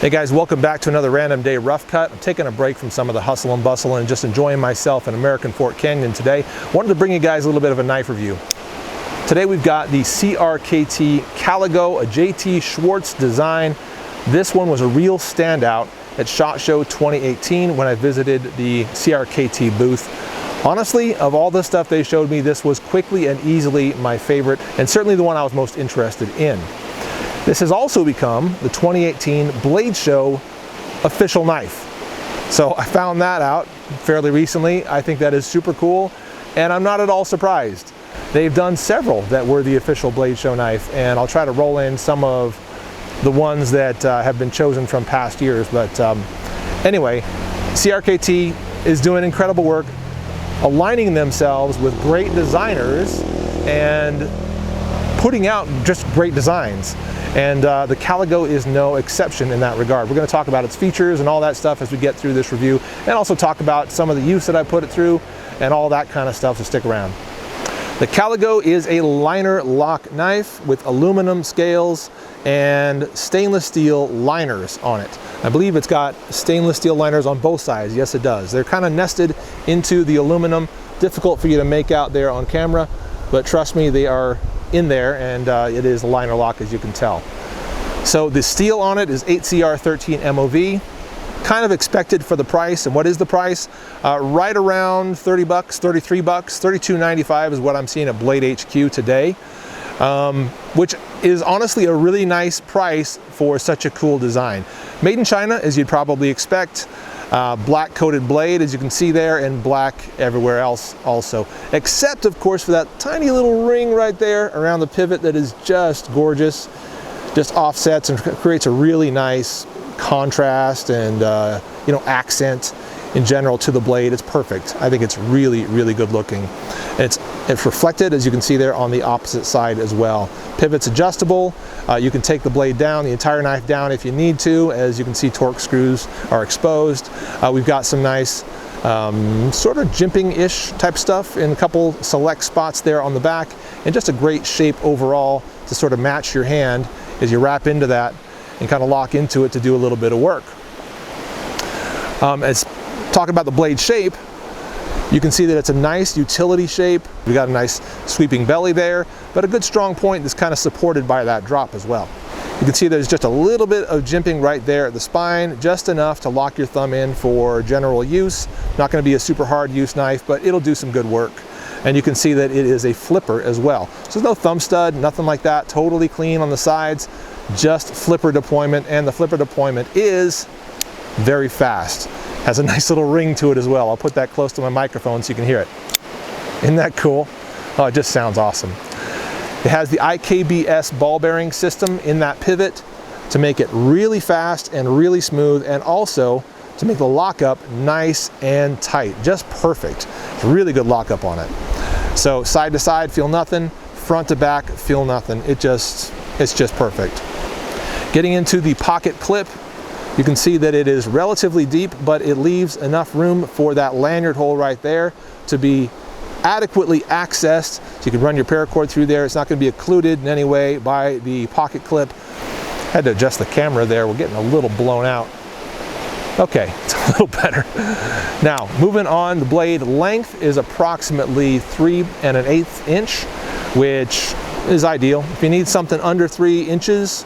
Hey guys, welcome back to another Random Day Rough Cut. I'm taking a break from some of the hustle and bustle and just enjoying myself in American Fort Canyon today. Wanted to bring you guys a little bit of a knife review. Today we've got the CRKT Caligo, a JT Schwartz design. This one was a real standout at SHOT Show 2018 when I visited the CRKT booth. Honestly, of all the stuff they showed me, this was quickly and easily my favorite, and certainly the one I was most interested in. This has also become the 2018 Blade Show official knife. So I found that out fairly recently. I think that is super cool, and I'm not at all surprised. They've done several that were the official Blade Show knife, and I'll try to roll in some of the ones that have been chosen from past years. But anyway, CRKT is doing incredible work, aligning themselves with great designers and putting out just great designs. And the Caligo is no exception in that regard. We're going to talk about its features and all that stuff as we get through this review, and also talk about some of the use that I put it through and all that kind of stuff, so stick around. The Caligo is a liner lock knife with aluminum scales and stainless steel liners on it. I believe it's got stainless steel liners on both sides. Yes, it does. They're kind of nested into the aluminum. Difficult for you to make out there on camera, but trust me, they are in there, and it is a liner lock, as you can tell. So the steel on it is 8CR13 MOV, kind of expected for the price. And what is the price? Right around 30 bucks, 33 bucks, $32.95 is what I'm seeing at Blade HQ today, which is honestly a really nice price for such a cool design. Made in China, as you'd probably expect. Black coated blade, as you can see there, and black everywhere else also, except of course for that tiny little ring right there around the pivot that is just gorgeous, just offsets and creates a really nice contrast and accent in general to the blade. It's perfect. I think it's really, really good looking. It's reflected, as you can see there, on the opposite side as well. Pivot's adjustable. You can take the blade down, the entire knife down if you need to. As you can see, torque screws are exposed. We've got some nice sort of jimping-ish type stuff in a couple select spots there on the back, and just a great shape overall to sort of match your hand as you wrap into that and kind of lock into it to do a little bit of work. As talking about the blade shape, you can see that it's a nice utility shape. We got a nice sweeping belly there, but a good strong point that's kind of supported by that drop as well. You can see there's just a little bit of jimping right there at the spine, just enough to lock your thumb in for general use. Not going to be a super hard use knife, but it'll do some good work. And you can see that it is a flipper as well. So there's no thumb stud, nothing like that. Totally clean on the sides, just flipper deployment, and the flipper deployment is very fast. Has a nice little ring to it as well. I'll put that close to my microphone so you can hear it. Isn't that cool? Oh, it just sounds awesome. It has the IKBS ball bearing system in that pivot to make it really fast and really smooth, and also to make the lockup nice and tight. Just perfect. It's really good lockup on it. So side to side, feel nothing. Front to back, feel nothing. It's just perfect. Getting into the pocket clip, you can see that it is relatively deep, but it leaves enough room for that lanyard hole right there to be adequately accessed. So you can run your paracord through there. It's not going to be occluded in any way by the pocket clip. Had to adjust the camera there. We're getting a little blown out. Okay, it's a little better. Now, moving on, the blade length is approximately 3 1/8 inch, which is ideal. If you need something under 3 inches,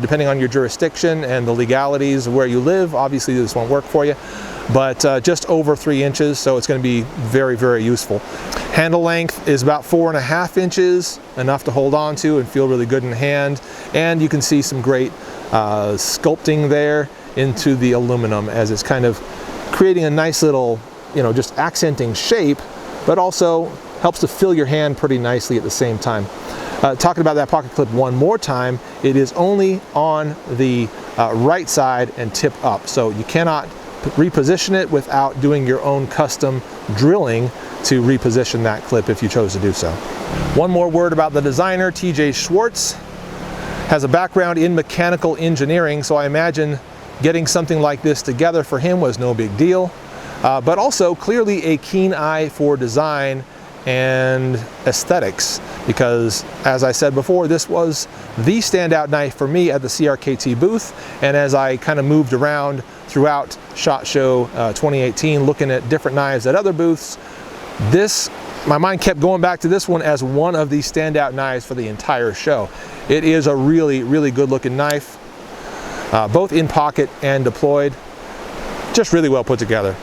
depending on your jurisdiction and the legalities of where you live, obviously this won't work for you, but just over 3 inches, so it's going to be very, very useful. Handle length is about 4 1/2 inches, enough to hold on to and feel really good in hand, and you can see some great sculpting there into the aluminum as it's kind of creating a nice little, just accenting shape, but also helps to fill your hand pretty nicely at the same time. Talking about that pocket clip one more time, it is only on the right side and tip up, so you cannot reposition it without doing your own custom drilling to reposition that clip if you chose to do so. One more word about the designer. TJ Schwartz has a background in mechanical engineering, so I imagine getting something like this together for him was no big deal, but also clearly a keen eye for design and aesthetics, because as I said before, this was the standout knife for me at the CRKT booth. And as I kind of moved around throughout SHOT Show 2018 looking at different knives at other booths, my mind kept going back to this one as one of the standout knives for the entire show. It is a really, really good looking knife, both in pocket and deployed, just really well put together.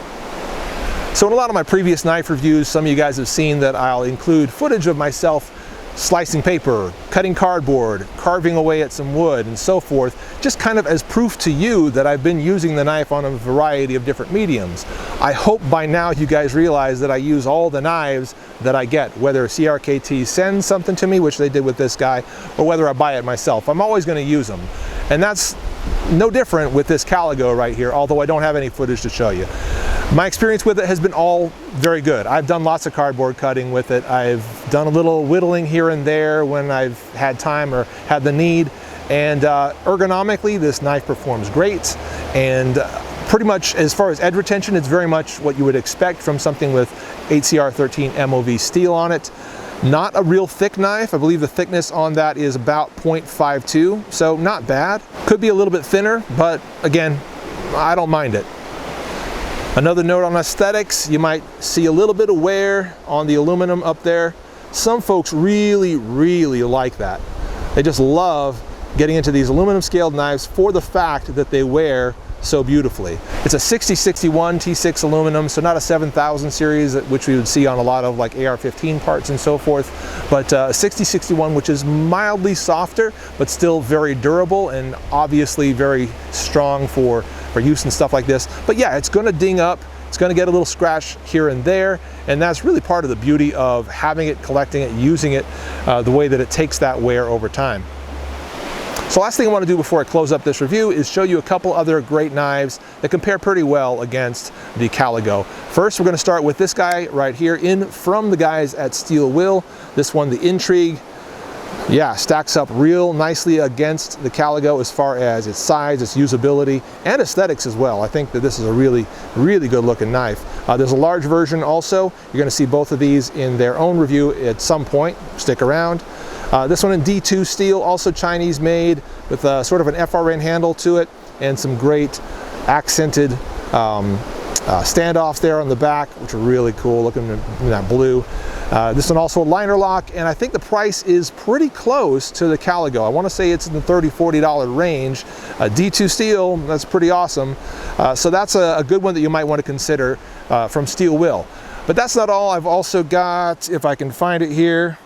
So in a lot of my previous knife reviews, some of you guys have seen that I'll include footage of myself slicing paper, cutting cardboard, carving away at some wood, and so forth, just kind of as proof to you that I've been using the knife on a variety of different mediums. I hope by now you guys realize that I use all the knives that I get, whether CRKT sends something to me, which they did with this guy, or whether I buy it myself. I'm always going to use them. And that's no different with this Caligo right here, although I don't have any footage to show you. My experience with it has been all very good. I've done lots of cardboard cutting with it. I've done a little whittling here and there when I've had time or had the need. And ergonomically, this knife performs great. And pretty much as far as edge retention, it's very much what you would expect from something with HCR13 MOV steel on it. Not a real thick knife. I believe the thickness on that is about 0.52, so not bad. Could be a little bit thinner, but again, I don't mind it. Another note on aesthetics, you might see a little bit of wear on the aluminum up there. Some folks really, really like that. They just love getting into these aluminum scaled knives for the fact that they wear so beautifully. It's a 6061 T6 aluminum, so not a 7000 series, which we would see on a lot of like AR-15 parts and so forth, but 6061, which is mildly softer, but still very durable and obviously very strong for use and stuff like this. But yeah, it's gonna ding up, it's gonna get a little scratch here and there, and that's really part of the beauty of having it, collecting it, using it, the way that it takes that wear over time. So last thing I want to do before I close up this review is show you a couple other great knives that compare pretty well against the Caligo. First, we're going to start with this guy right here, in from the guys at Steel Will. This one, the Intrigue, yeah, stacks up real nicely against the Caligo as far as its size, its usability, and aesthetics as well. I think that this is a really, really good looking knife. There's a large version also. You're going to see both of these in their own review at some point. Stick around. This one in D2 steel, also Chinese made, with sort of an FRN handle to it and some great accented standoffs there on the back, which are really cool looking in that blue. This one also a liner lock, and I think the price is pretty close to the Caligo. I want to say it's in the $30, $40 range. D2 steel, that's pretty awesome. So that's a good one that you might want to consider from Steel Will. But that's not all. I've also got, if I can find it here,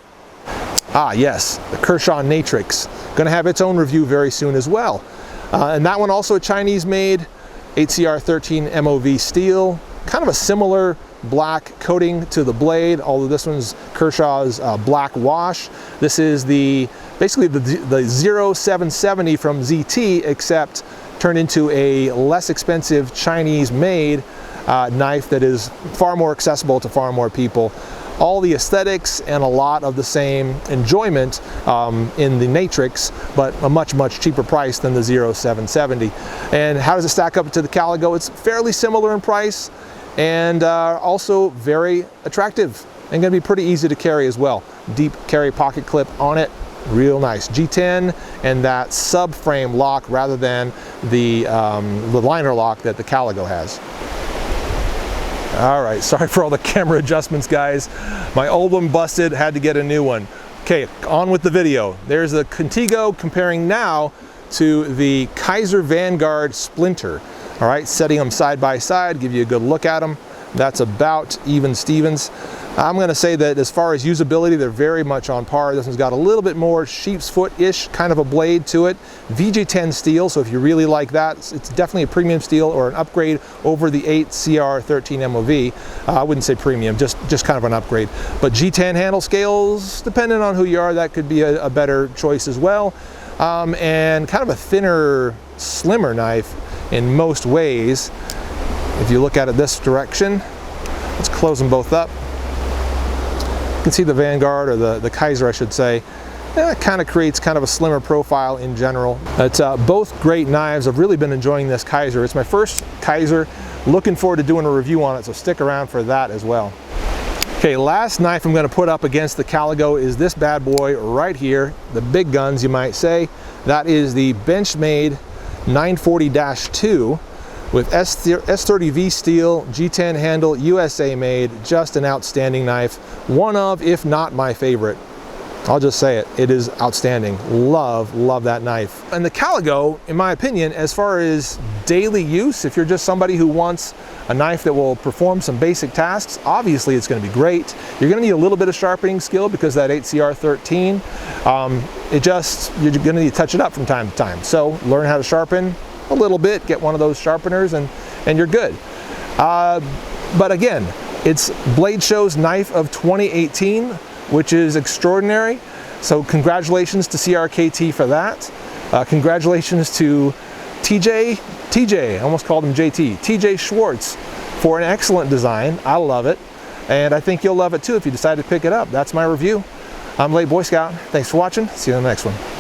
yes, the Kershaw Natrix. Going to have its own review very soon as well. And that one also a Chinese made, HCR13 MOV steel, kind of a similar black coating to the blade, although this one's Kershaw's black wash. This is basically the 0770 from ZT, except turned into a less expensive Chinese made knife that is far more accessible to far more people. All the aesthetics and a lot of the same enjoyment in the Natrix, but a much, much cheaper price than the 0770. And how does it stack up to the Caligo? It's fairly similar in price and also very attractive and going to be pretty easy to carry as well. Deep carry pocket clip on it, real nice. G10 and that subframe lock rather than the liner lock that the Caligo has. All right, sorry for all the camera adjustments, guys. My old one busted, had to get a new one. Okay, on with the video. There's the Contigo comparing now to the Kaiser Vanguard Splinter. All right, setting them side by side, give you a good look at them. That's about even Stevens. I'm going to say that as far as usability, they're very much on par. This one's got a little bit more sheep's foot-ish kind of a blade to it. VJ10 steel, so if you really like that, it's definitely a premium steel or an upgrade over the 8 CR13 MOV. I wouldn't say premium, just kind of an upgrade. But G10 handle scales, depending on who you are, that could be a better choice as well. And kind of a thinner, slimmer knife in most ways. If you look at it this direction, let's close them both up. You can see the Vanguard, or the Kaiser I should say. It kind of creates kind of a slimmer profile in general. It's both great knives. I've really been enjoying this Kaiser. It's my first Kaiser. Looking forward to doing a review on it, so stick around for that as well. Okay, last knife I'm going to put up against the Caligo is this bad boy right here, the big guns you might say. That is the Benchmade 940-2 with S30V steel, G10 handle, USA made. Just an outstanding knife. One of, if not my favorite. I'll just say it, it is outstanding. Love that knife. And the Caligo, in my opinion, as far as daily use, if you're just somebody who wants a knife that will perform some basic tasks, obviously it's going to be great. You're going to need a little bit of sharpening skill because that 8CR13, you're going to need to touch it up from time to time. So learn how to sharpen a little bit, get one of those sharpeners, and you're good. But again, it's Blade Show's knife of 2018, which is extraordinary. So congratulations to CRKT for that. Congratulations to TJ, I almost called him JT, TJ Schwartz for an excellent design. I love it. And I think you'll love it too if you decide to pick it up. That's my review. I'm Blade Boy Scout. Thanks for watching. See you in the next one.